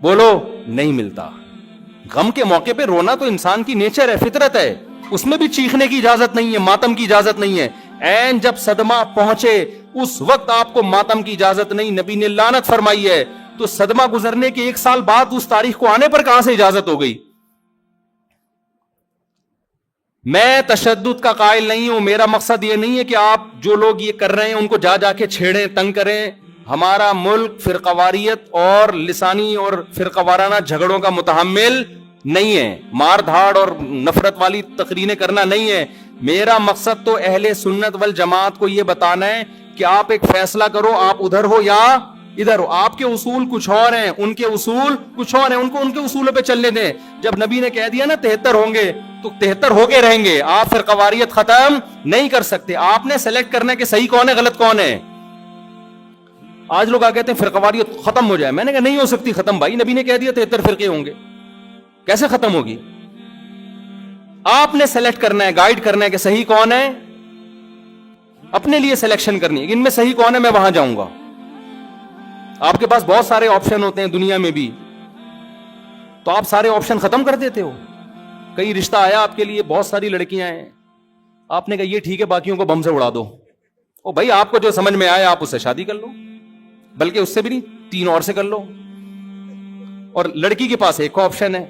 بولو نہیں ملتا. غم کے موقع پہ رونا تو انسان کی نیچر ہے, فطرت ہے, اس میں بھی چیخنے کی اجازت نہیں ہے, ماتم کی اجازت نہیں ہے. این جب صدمہ پہنچے اس وقت آپ کو ماتم کی اجازت نہیں, نبی نے لعنت فرمائی ہے. تو صدمہ گزرنے کے 1 سال بعد اس تاریخ کو آنے پر کہاں سے اجازت ہو گئی؟ میں تشدد کا قائل نہیں ہوں. میرا مقصد یہ نہیں ہے کہ آپ جو لوگ یہ کر رہے ہیں ان کو جا جا کے چھیڑیں, تنگ کریں. ہمارا ملک فرقہ واریت اور لسانی اور فرقہ وارانہ جھگڑوں کا متحمل نہیں ہے, مار دھاڑ اور نفرت والی تقریریں کرنا نہیں ہے. میرا مقصد تو اہل سنت والجماعت کو یہ بتانا ہے کہ آپ ایک فیصلہ کرو, آپ ادھر ہو یا ادھر ہو. آپ کے اصول کچھ اور ہیں, ان کے اصول کچھ اور ہیں, ان کو ان کے اصولوں پہ چلنے دیں. جب نبی نے کہہ دیا نا 73 ہوں گے تو 73 ہو کے رہیں گے. آپ فرقہ واریت ختم نہیں کر سکتے. آپ نے سلیکٹ کرنا ہے کہ صحیح کون ہے غلط کون ہے. آج لوگ کہتے ہیں فرقہ واریت ختم ہو جائے. میں نے کہا نہیں ہو سکتی ختم بھائی, نبی نے کہہ دیا 73 فرقے ہوں گے, کیسے ختم ہوگی؟ آپ نے سلیکٹ کرنا ہے, گائیڈ کرنا ہے کہ صحیح کون ہے, اپنے لیے سلیکشن کرنی ہے ان میں صحیح کون ہے, میں وہاں جاؤں گا. آپ کے پاس بہت سارے آپشن ہوتے ہیں دنیا میں بھی, تو آپ سارے آپشن ختم کر دیتے ہو. کئی رشتہ آیا آپ کے لیے, بہت ساری لڑکیاں ہیں, آپ نے کہا یہ ٹھیک ہے باقیوں کو بم سے اڑا دو. او بھائی آپ کو جو سمجھ میں آئے آپ اس سے شادی کر لو, بلکہ اس سے بھی نہیں 3 اور سے کر لو. اور لڑکی کے پاس ایک آپشن ہے,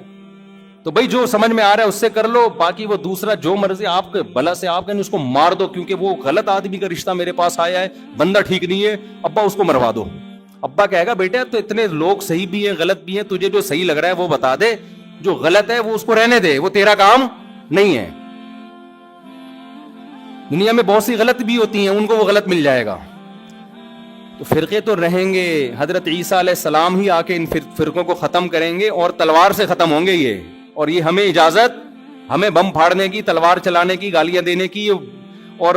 تو بھائی جو سمجھ میں آ رہا ہے اس سے کر لو, باقی وہ دوسرا جو مرضی آپ کے بلا سے آپ کہیں اس کو مار دو, کیونکہ وہ غلط آدمی کا رشتہ میرے پاس آیا ہے, بندہ ٹھیک نہیں ہے, ابا اس کو مروا دو. ابا کہے گا بیٹا تو اتنے لوگ صحیح بھی ہیں غلط بھی ہیں, تجھے جو صحیح لگ رہا ہے وہ بتا دے, جو غلط ہے وہ اس کو رہنے دے, وہ تیرا کام نہیں ہے. دنیا میں بہت سی غلط بھی ہوتی ہیں, ان کو وہ غلط مل جائے گا. تو فرقے تو رہیں گے, حضرت عیسیٰ علیہ السلام ہی آ کے ان فرقوں کو ختم کریں گے, اور تلوار سے ختم ہوں گے یہ. اور یہ ہمیں اجازت, ہمیں بم پھاڑنے کی, تلوار چلانے کی, گالیاں دینے کی اور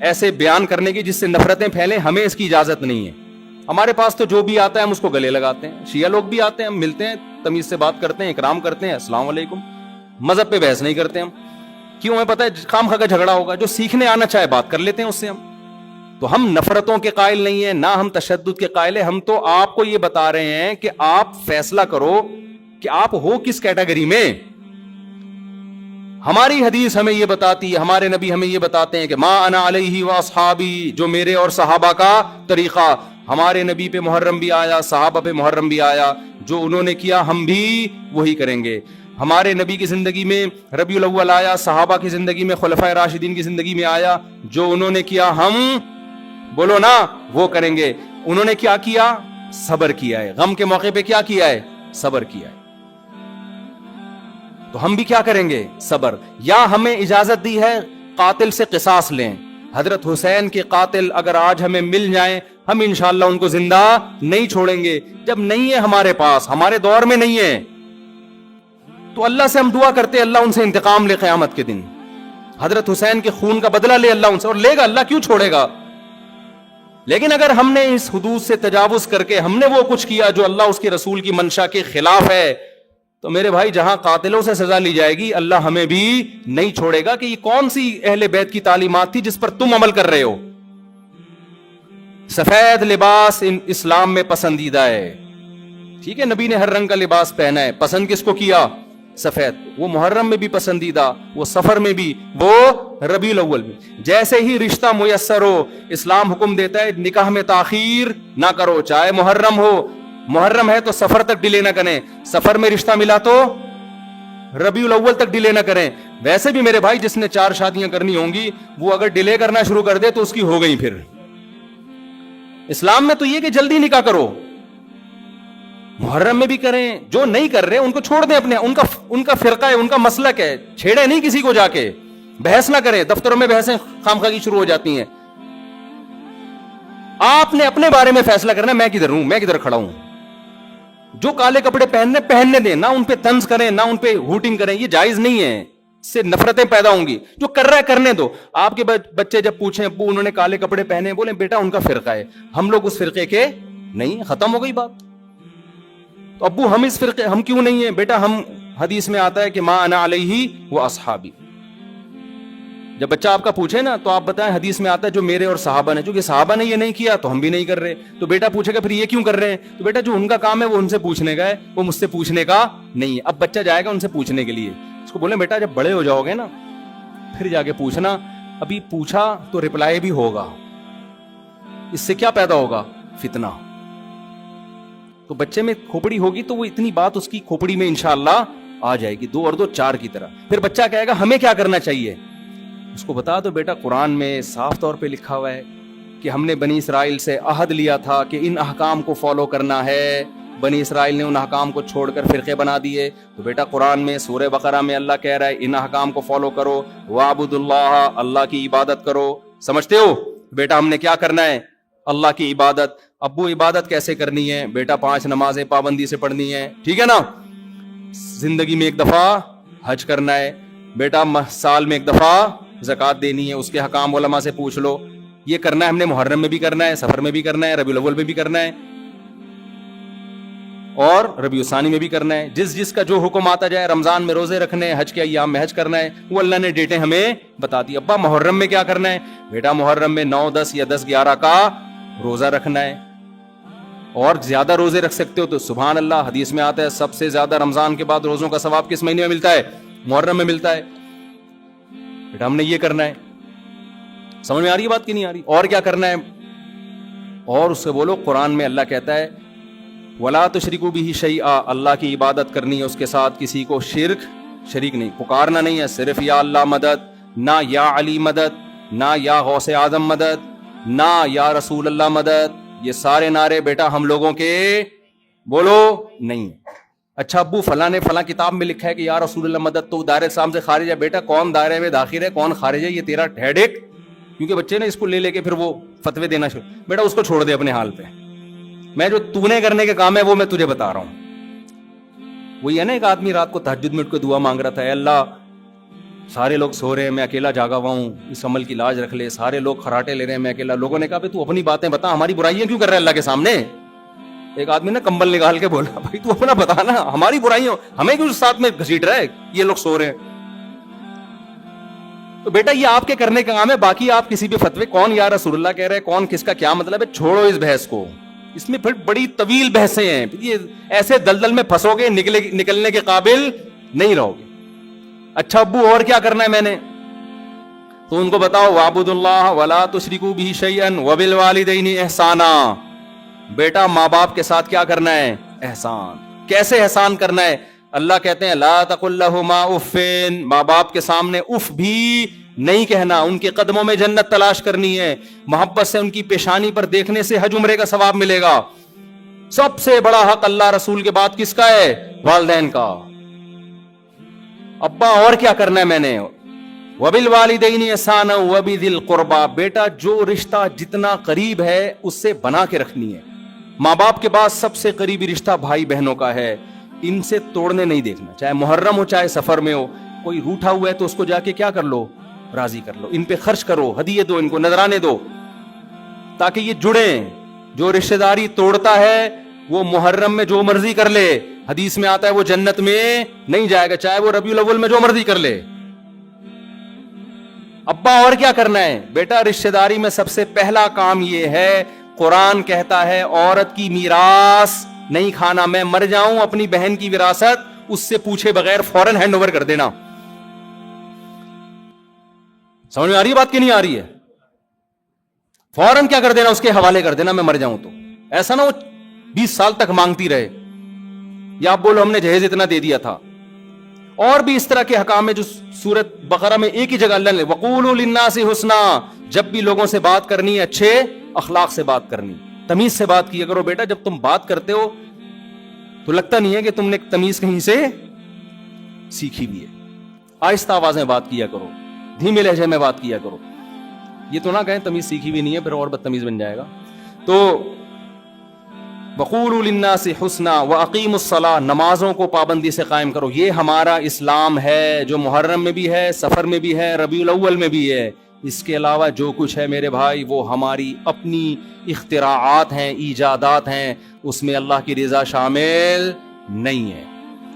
ایسے بیان کرنے کی جس سے نفرتیں پھیلیں, ہمیں اس کی اجازت نہیں ہے. ہمارے پاس تو جو بھی آتا ہے ہم اس کو گلے لگاتے ہیں. شیعہ لوگ بھی آتے ہیں, ہم ملتے ہیں, تمیز سے بات کرتے ہیں, اکرام کرتے ہیں, السلام علیکم. مذہب پہ بحث نہیں کرتے ہم, کیوں؟ ہمیں پتہ ہے خام خواہ کا جھگڑا ہوگا, جو سیکھنے آنا چاہے بات کر لیتے ہیں اس سے ہم. تو ہم نفرتوں کے قائل نہیں ہیں, نہ ہم تشدد کے قائل ہیں. ہم تو آپ کو یہ بتا رہے ہیں کہ آپ فیصلہ کرو کہ آپ ہو کس کیٹیگری میں. ہماری حدیث ہمیں یہ بتاتی ہے, ہمارے نبی ہمیں یہ بتاتے ہیں کہ ما انا علیہ و اصحابی, جو میرے اور صحابہ کا طریقہ. ہمارے نبی پہ محرم بھی آیا, صحابہ پہ محرم بھی آیا, جو انہوں نے کیا ہم بھی وہی کریں گے. ہمارے نبی کی زندگی میں ربیع الاول آیا, صحابہ کی زندگی میں خلفائے راشدین کی زندگی میں آیا, جو انہوں نے کیا ہم, بولو نا, وہ کریں گے. انہوں نے کیا کیا؟ صبر کیا ہے. غم کے موقع پہ کیا کیا ہے؟ صبر کیا ہے. تو ہم بھی کیا کریں گے؟ صبر. یا ہمیں اجازت دی ہے قاتل سے قصاص لیں. حضرت حسین کے قاتل اگر آج ہمیں مل جائیں, ہم انشاءاللہ ان کو زندہ نہیں چھوڑیں گے. جب نہیں ہے ہمارے پاس, ہمارے دور میں نہیں ہے, تو اللہ سے ہم دعا کرتے اللہ ان سے انتقام لے قیامت کے دن. حضرت حسین کے خون کا بدلہ لے اللہ ان سے, اور لے گا, اللہ کیوں چھوڑے گا. لیکن اگر ہم نے اس حدود سے تجاوز کر کے ہم نے وہ کچھ کیا جو اللہ اس کے رسول کی منشا کے خلاف ہے, تو میرے بھائی جہاں قاتلوں سے سزا لی جائے گی, اللہ ہمیں بھی نہیں چھوڑے گا. کہ یہ کون سی اہل بیت کی تعلیمات تھی جس پر تم عمل کر رہے ہو. سفید لباس اسلام میں پسندیدہ ہے, ٹھیک ہے, نبی نے ہر رنگ کا لباس پہنا ہے, پسند کس کو کیا؟ سفید. وہ محرم میں بھی پسندیدہ, وہ سفر میں بھی, وہ ربیع الاول میں. جیسے ہی رشتہ میسر ہو, اسلام حکم دیتا ہے نکاح میں تاخیر نہ کرو, چاہے محرم ہو. محرم ہے تو سفر تک ڈیلے نہ کریں, سفر میں رشتہ ملا تو ربیع الاول تک ڈیلے نہ کریں. ویسے بھی میرے بھائی جس نے 4 شادیاں کرنی ہوں گی, وہ اگر ڈیلے کرنا شروع کر دے تو اس کی ہو گئی. پھر اسلام میں تو یہ کہ جلدی نکاح کرو. محرم میں بھی کریں, جو نہیں کر رہے ان کو چھوڑ دیں, اپنے ان کا فرقہ ہے, ان کا مسلک ہے, چھیڑے نہیں کسی کو, جا کے بحث نہ کریں. دفتروں میں بحثیں خامخواہ کی شروع ہو جاتی ہیں. آپ نے اپنے بارے میں فیصلہ کرنا, میں کدھر ہوں, میں کدھر کھڑا ہوں. جو کالے کپڑے پہننے دیں, نہ ان پہ طنز کریں, نہ ان پہ ہوٹنگ کریں, یہ جائز نہیں ہے, اس سے نفرتیں پیدا ہوں گی. جو کر رہا ہے کرنے دو. آپ کے بچے جب پوچھیں ابو انہوں نے کالے کپڑے پہنے, بولیں بیٹا ان کا فرقہ ہے, ہم لوگ اس فرقے کے نہیں, ختم ہو گئی بات. تو ابو ہم اس فرقے, ہم کیوں نہیں ہیں؟ بیٹا ہم, حدیث میں آتا ہے کہ ما انا علیہ و اصحابی, جب بچہ آپ کا پوچھے نا تو آپ بتائیں حدیث میں آتا ہے جو میرے اور صحابہ نے، چونکہ صحابہ نے یہ نہیں کیا تو ہم بھی نہیں کر رہے. تو بیٹا پوچھے گا پھر یہ کیوں کر رہے ہیں؟ تو بیٹا جو ان کا کام ہے وہ ان سے پوچھنے کا ہے، وہ مجھ سے پوچھنے کا نہیں ہے. اب بچہ جائے گا ان سے پوچھنے کے لیے، اس کو بولیں بیٹا جب بڑے ہو جاؤ گے نا پھر جا کے پوچھنا. ابھی پوچھا تو رپلائی بھی ہوگا، اس سے کیا پیدا ہوگا؟ فتنہ. تو بچے میں کھوپڑی ہوگی تو وہ اتنی بات اس کی کھوپڑی میں انشاءاللہ آ جائے گی، 2 اور 2 4 کی طرح. پھر بچہ کہے گا ہمیں کیا کرنا چاہیے؟ اس کو بتا دو بیٹا قرآن میں صاف طور پہ لکھا ہوا ہے کہ ہم نے بنی اسرائیل سے عہد لیا تھا کہ ان احکام کو فالو کرنا ہے. بنی اسرائیل نے ان احکام کو چھوڑ کر فرقے بنا دیے. تو بیٹا قرآن میں سورہ بقرہ میں اللہ کہہ رہا ہے ان احکام کو فالو کرو، وَاعْبُدُوا اللَّهَ، اللہ کی عبادت کرو. سمجھتے ہو بیٹا ہم نے کیا کرنا ہے؟ اللہ کی عبادت. ابو عبادت کیسے کرنی ہے؟ بیٹا 5 نمازیں پابندی سے پڑھنی ہے، ٹھیک ہے نا. زندگی میں 1 دفعہ حج کرنا ہے، بیٹا سال میں 1 دفعہ زکوٰۃ دینی ہے، اس کے حکام علماء سے پوچھ لو. یہ کرنا ہے ہم نے محرم میں بھی کرنا ہے، سفر میں بھی کرنا ہے، ربیع الاول میں بھی کرنا ہے اور ربیع الثانی میں بھی کرنا ہے. جس کا جو حکم آتا جائے. رمضان میں روزے رکھنے ہیں، حج کے ایام میں حج کرنا ہے، وہ اللہ نے ڈیٹیں ہمیں بتا دی. ابا محرم میں کیا کرنا ہے؟ بیٹا محرم میں 9 10 یا 10 11 کا روزہ رکھنا ہے. اور زیادہ روزے رکھ سکتے ہو تو سبحان اللہ، حدیث میں آتا ہے سب سے زیادہ رمضان کے بعد روزوں کا ثواب کس مہینے میں ملتا ہے؟ محرم میں ملتا ہے. بیٹا ہم نے یہ کرنا ہے. سمجھ میں آ رہی ہے بات کی نہیں آ رہی؟ اور کیا کرنا ہے؟ اور اس سے بولو قرآن میں اللہ کہتا ہے وَلَا تُشْرِكُوا بِهِ شَيْئًا، اللہ کی عبادت کرنی ہے، اس کے ساتھ کسی کو شریک نہیں. پکارنا نہیں ہے صرف یا اللہ مدد، نہ یا علی مدد، نہ یا غوث اعظم مدد، نہ یا رسول اللہ مدد. یہ سارے نعرے بیٹا ہم لوگوں کے بولو نہیں. اچھا ابو فلاں نے فلاں کتاب میں لکھا ہے کہ یا رسول اللہ مدد تو دائرے اسلام سے خارج ہے. بیٹا کون دائرے میں داخل ہے کون خارج ہے یہ تیرا ہیڈ ایک، کیونکہ بچے نے اس کو لے کے پھر وہ فتوے دینا شروع. بیٹا اس کو چھوڑ دے اپنے حال پہ. میں جو تو نے کرنے کے کام ہے وہ میں تجھے بتا رہا ہوں. وہی ہے نا ایک آدمی رات کو تہجد میں اٹھ کے دعا مانگ رہا تھا، اے اللہ سارے لوگ سو رہے ہیں میں اکیلا جاگا ہوا ہوں، اس عمل کی لاج رکھ لے. سارے لوگ خراٹے لے رہے ہیں میں اکیلا. لوگوں نے کہا تو اپنی باتیں بتا، ہماری برائیاں کیوں کر رہا ہے اللہ کے سامنے؟ ایک آدمی نے کمبل نکال کے بولا بھائی تو اپنا بتا نا، ہماری برائیاں ہمیں کیوں ساتھ میں گھسیٹ رہا ہے؟ یہ لوگ سو رہے ہیں. تو بیٹا یہ آپ کے کرنے کا کام ہے. باقی آپ کسی بھی فتوے کون یا رسول اللہ کہہ رہے ہیں، کون کس کا کیا مطلب ہے، چھوڑو اس بحث کو. اس میں پھر بڑی طویل بحثیں ہیں، یہ ایسے دلدل میں پھنسو گے نکلنے کے قابل نہیں رہو گے. اچھا ابو اور کیا کرنا ہے میں نے؟ تو ان کو بتاؤ وَاعْبُدُوا اللَّهَ وَلَا تُشْرِكُوا بِهِ شَيْئًا وَبِالْوَالِدَيْنِ احسانا. بیٹا ماں باپ کے ساتھ کیا کرنا ہے؟ احسان. کیسے احسان کرنا ہے؟ اللہ کہتے ہیں لا تقل لهما اف، ماں باپ کے سامنے اف بھی نہیں کہنا. ان کے قدموں میں جنت تلاش کرنی ہے، محبت سے ان کی پیشانی پر دیکھنے سے حج عمرے کا ثواب ملے گا. سب سے بڑا حق اللہ رسول کے بعد کس کا ہے؟ والدین کا. ابا اور کیا کرنا ہے میں نے؟ وَبِالْوَالِدَيْنِ احسانا وَبِذِي الْقُرْبَى. بیٹا جو رشتہ جتنا قریب ہے اس سے بنا کے رکھنی ہے. ماں باپ کے بعد سب سے قریبی رشتہ بھائی بہنوں کا ہے، ان سے توڑنے نہیں دیکھنا. چاہے محرم ہو چاہے سفر میں ہو، کوئی روٹھا ہوا ہے تو اس کو جا کے کیا کر لو؟ راضی کر لو. ان پہ خرچ کرو، ہدیے دو، ان کو نذرانے دو تاکہ یہ جڑیں. جو رشتہ داری توڑتا ہے وہ محرم میں جو مرضی کر لے، حدیث میں آتا ہے وہ جنت میں نہیں جائے گا، چاہے وہ ربیع الاول میں جو مرضی کر لے. ابا اور کیا کرنا ہے؟ بیٹا رشتہ داری میں سب سے پہلا کام یہ ہے، قرآن کہتا ہے عورت کی میراث نہیں کھانا. میں مر جاؤں اپنی بہن کی وراثت اس سے پوچھے بغیر فوراً ہینڈ اوور کر دینا. سمجھ میں آ رہی ہے بات کی نہیں آ رہی ہے؟ فوراً کیا کر دینا؟ اس کے حوالے کر دینا میں مر جاؤں تو. ایسا نہ وہ 20 سال تک مانگتی رہے، یا آپ بولو ہم نے جہیز اتنا دے دیا تھا. اور بھی اس طرح کے حکام ہے جو سورۃ بقرہ میں ایک ہی جگہ اللہ نے وَقُولُوا لِلنَّاسِ حُسْنًا. جب بھی لوگوں سے بات کرنی ہے اچھے اخلاق سے بات کرنی، تمیز سے بات کیا کرو. بیٹا جب تم بات کرتے ہو تو لگتا نہیں ہے کہ تم نے تمیز کہیں سے سیکھی بھی ہے. آہستہ آواز میں بات کیا کرو، دھیمے لہجے میں بات کیا کرو. یہ تو نہ کہیں تمیز سیکھی بھی نہیں ہے پھر اور بدتمیز بن جائے گا. تو وَقُولُوا لِلنَّاسِ حُسْنًا وَأَقِيمُوا الصَّلَاةَ. نمازوں کو پابندی سے قائم کرو. یہ ہمارا اسلام ہے جو محرم میں بھی ہے، سفر میں بھی ہے، ربیع الاول میں بھی ہے. اس کے علاوہ جو کچھ ہے میرے بھائی وہ ہماری اپنی اختراعات ہیں، ایجادات ہیں، اس میں اللہ کی رضا شامل نہیں ہے.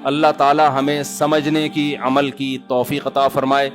اللہ تعالی ہمیں سمجھنے کی، عمل کی توفیق عطا فرمائے.